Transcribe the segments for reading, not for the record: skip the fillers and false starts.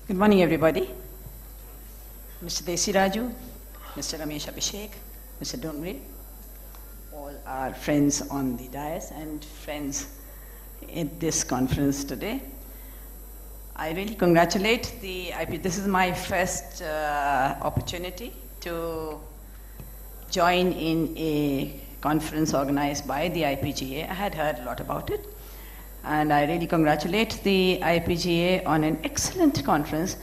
Good morning, everybody. Mr. Desi Raju, Mr. Ramesh Abhishek, Mr. Dongre, all our friends on the dais and friends at this conference today. I really congratulate the IP. This is my first opportunity to join in a conference organized by the IPGA. I had heard a lot about it. And I really congratulate the IPGA on an excellent conference.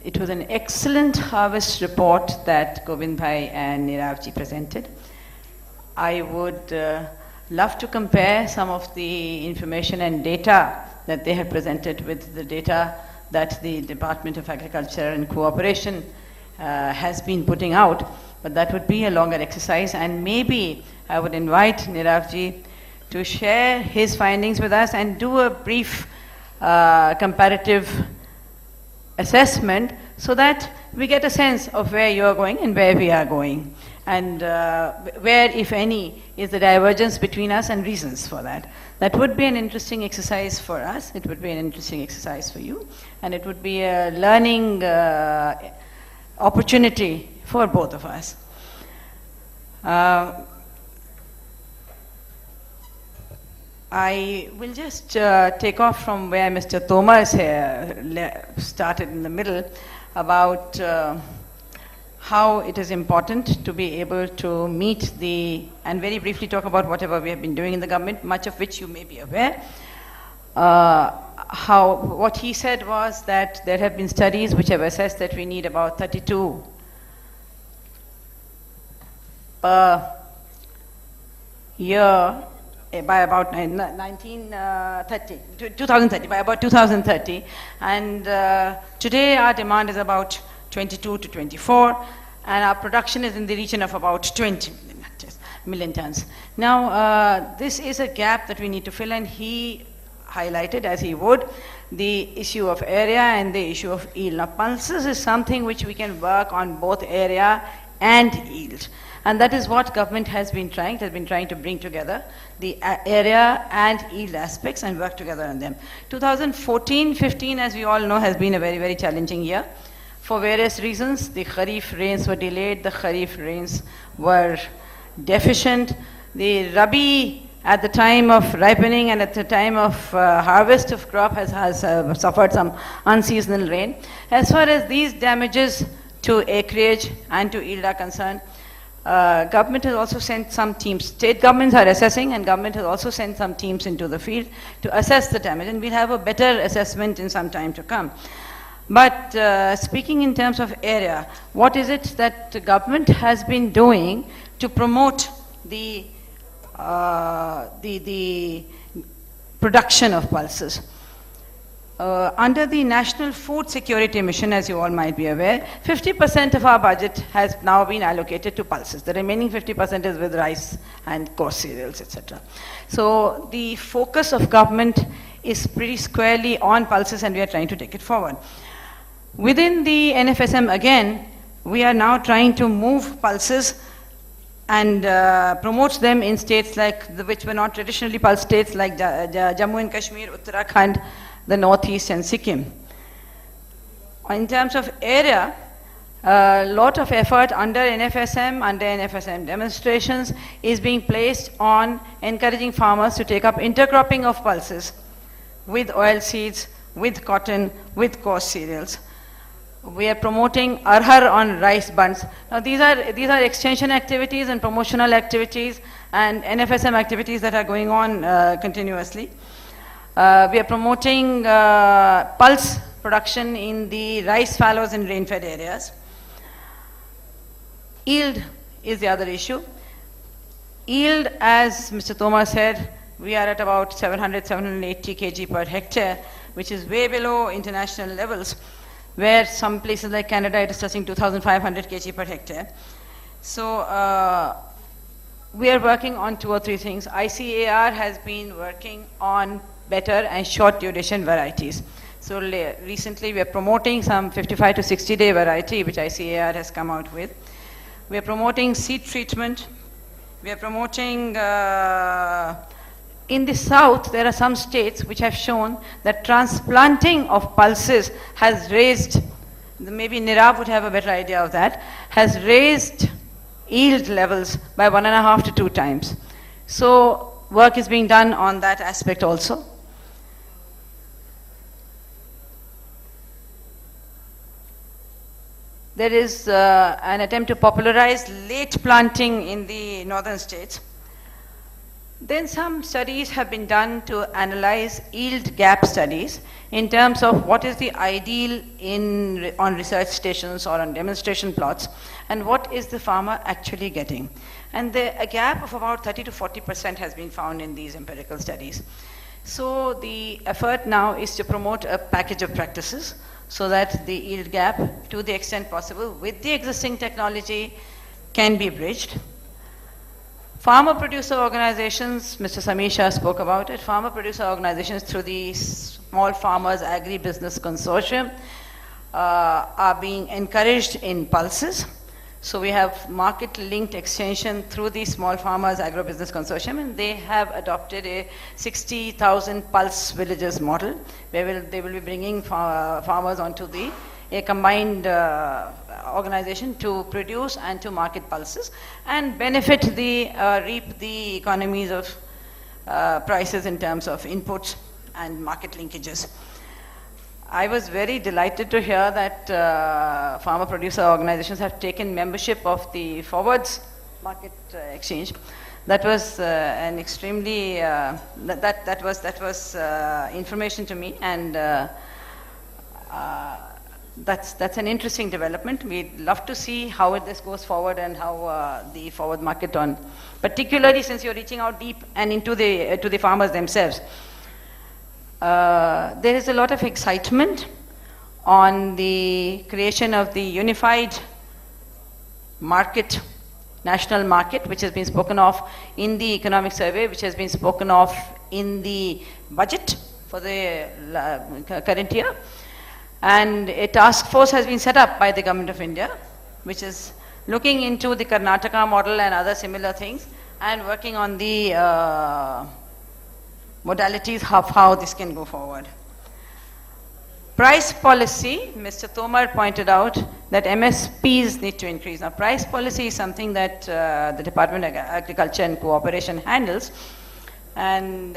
It was an excellent harvest report that Govind Bhai and Niravji presented. I would love to compare some of the information and data that they have presented with the data that the Department of Agriculture and Cooperation has been putting out, but that would be a longer exercise, and maybe I would invite Niravji to share his findings with us and do a brief comparative assessment so that we get a sense of where you are going and where we are going, and where, if any, is the divergence between us and reasons for that. That would be an interesting exercise for us, it would be an interesting exercise for you, and it would be a learning opportunity for both of us. I will just take off from where Mr. Thomas here started in the middle about how it is important to be able to meet and very briefly talk about whatever we have been doing in the government, much of which you may be aware. What he said was that there have been studies which have assessed that we need about 32 per year by about 2030, by about 2030. And today our demand is about 22 to 24, and our production is in the region of about 20 million tons. Now, this is a gap that we need to fill, and he highlighted, as he would, the issue of area and the issue of yield. Now, pulses is something which we can work on both area and yield. And that is what government has been trying. It has been trying to bring together the area and yield aspects and work together on them. 2014-15, as we all know, has been a very, very challenging year. For various reasons, the Kharif rains were delayed, the Kharif rains were deficient. The Rabi, at the time of ripening and at the time of harvest of crop, has suffered some unseasonal rain. As far as these damages to acreage and to yield are concerned, government has also sent some teams. State governments are assessing, and government has also sent some teams into the field to assess the damage, and we'll have a better assessment in some time to come. But speaking in terms of area, what is it that the government has been doing to promote the production of pulses? Under the National Food Security Mission, as you all might be aware, 50% of our budget has now been allocated to pulses. The remaining 50% is with rice and coarse cereals, etc. So the focus of government is pretty squarely on pulses, and we are trying to take it forward. Within the NFSM, again, we are now trying to move pulses and promote them in states which were not traditionally pulse states, like Jammu and Kashmir, Uttarakhand, the Northeast, and Sikkim. In terms of area, a lot of effort under NFSM demonstrations is being placed on encouraging farmers to take up intercropping of pulses with oil seeds, with cotton, with coarse cereals. We are promoting Arhar on rice bunds. Now these are extension activities and promotional activities and NFSM activities that are going on continuously. We are promoting pulse production in the rice fallows in rain-fed areas. Yield is the other issue. Yield, as Mr. Thomas said, we are at about 700, 780 kg per hectare, which is way below international levels, where some places like Canada it is touching 2,500 kg per hectare. So we are working on 2 or 3 things. ICAR has been working on better and short duration varieties. So recently we are promoting some 55 to 60 day variety which ICAR has come out with. We are promoting seed treatment. We are promoting in the south, there are some states which have shown that transplanting of pulses has raised, maybe Nirav would have a better idea of that, has raised yield levels by 1.5 to 2 times. So work is being done on that aspect also. There is an attempt to popularize late planting in the northern states. Then some studies have been done to analyze yield gap studies in terms of what is the ideal on research stations or on demonstration plots, and what is the farmer actually getting. And a gap of about 30 to 40% has been found in these empirical studies. So the effort now is to promote a package of practices so that the yield gap, to the extent possible with the existing technology, can be bridged. Farmer producer organizations, Mr. Sameer Shah spoke about it, farmer producer organizations through the Small Farmers Agri-Business Consortium are being encouraged in pulses. So we have market-linked extension through the Small Farmers Agro-Business Consortium, and they have adopted a 60,000 pulse villages model, where they will be bringing farmers onto a combined organization to produce and to market pulses and benefit reap the economies of prices in terms of inputs and market linkages. I was very delighted to hear that farmer producer organizations have taken membership of the Forwards Market Exchange. That was an extremely, that was information to me, and that's an interesting development. We'd love to see how this goes forward and how the forward market on, particularly since you're reaching out deep and into to the farmers themselves. There is a lot of excitement on the creation of the unified market, national market, which has been spoken of in the economic survey, which has been spoken of in the budget for the current year. And a task force has been set up by the Government of India, which is looking into the Karnataka model and other similar things, and working on the modalities of how this can go forward. Price policy, Mr. Tomar pointed out that MSPs need to increase. Now, price policy is something that the Department of Agriculture and Cooperation handles, and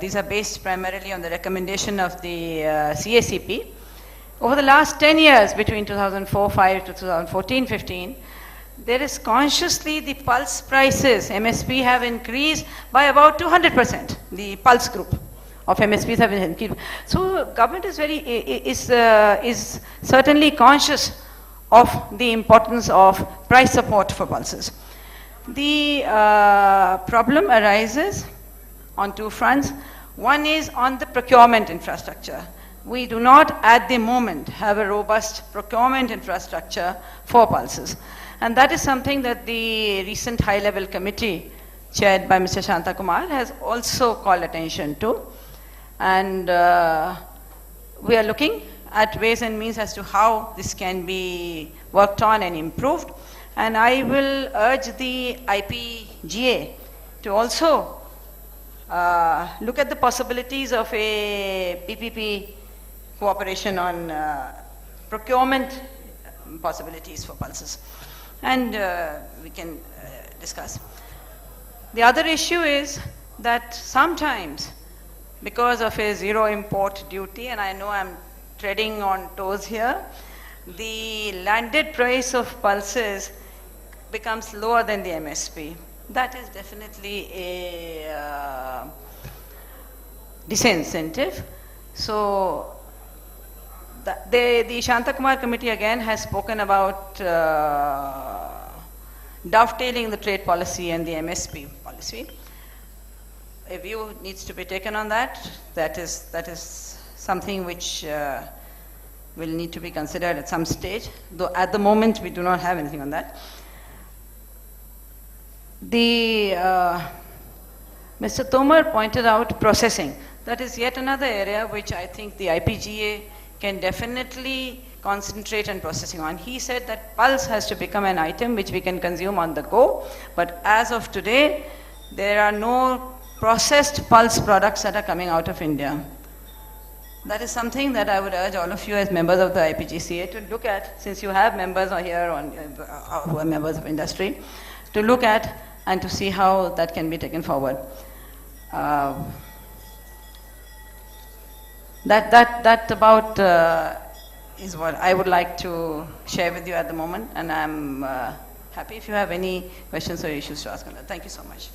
these are based primarily on the recommendation of the CACP. Over the last 10 years, between 2004-5 to 2014-15, there is consciously the pulse prices, MSP, have increased by about 200%. The pulse group of MSPs have increased. So government is certainly conscious of the importance of price support for pulses. The problem arises on two fronts. One is on the procurement infrastructure. We do not at the moment have a robust procurement infrastructure for pulses. And that is something that the recent high-level committee chaired by Mr. Shanta Kumar has also called attention to. And we are looking at ways and means as to how this can be worked on and improved. And I will urge the IPGA to also look at the possibilities of a PPP cooperation on procurement possibilities for pulses. And we can discuss. The other issue is that sometimes, because of a zero import duty, and I know I'm treading on toes here, the landed price of pulses becomes lower than the MSP. That is definitely a disincentive. So the Shanta Kumar committee again has spoken about dovetailing the trade policy and the MSP policy. A view needs to be taken on that. That is something which will need to be considered at some stage, though at the moment we do not have anything on that. Mr. Tomar pointed out processing. That is yet another area which I think the IPGA can definitely concentrate on processing on. He said that pulse has to become an item which we can consume on the go, but as of today, there are no processed pulse products that are coming out of India. That is something that I would urge all of you as members of the IPGCA to look at, since you have members here who are members of industry, to look at and to see how that can be taken forward. That about is what I would like to share with you at the moment, and I'm happy if you have any questions or issues to ask. Thank you so much.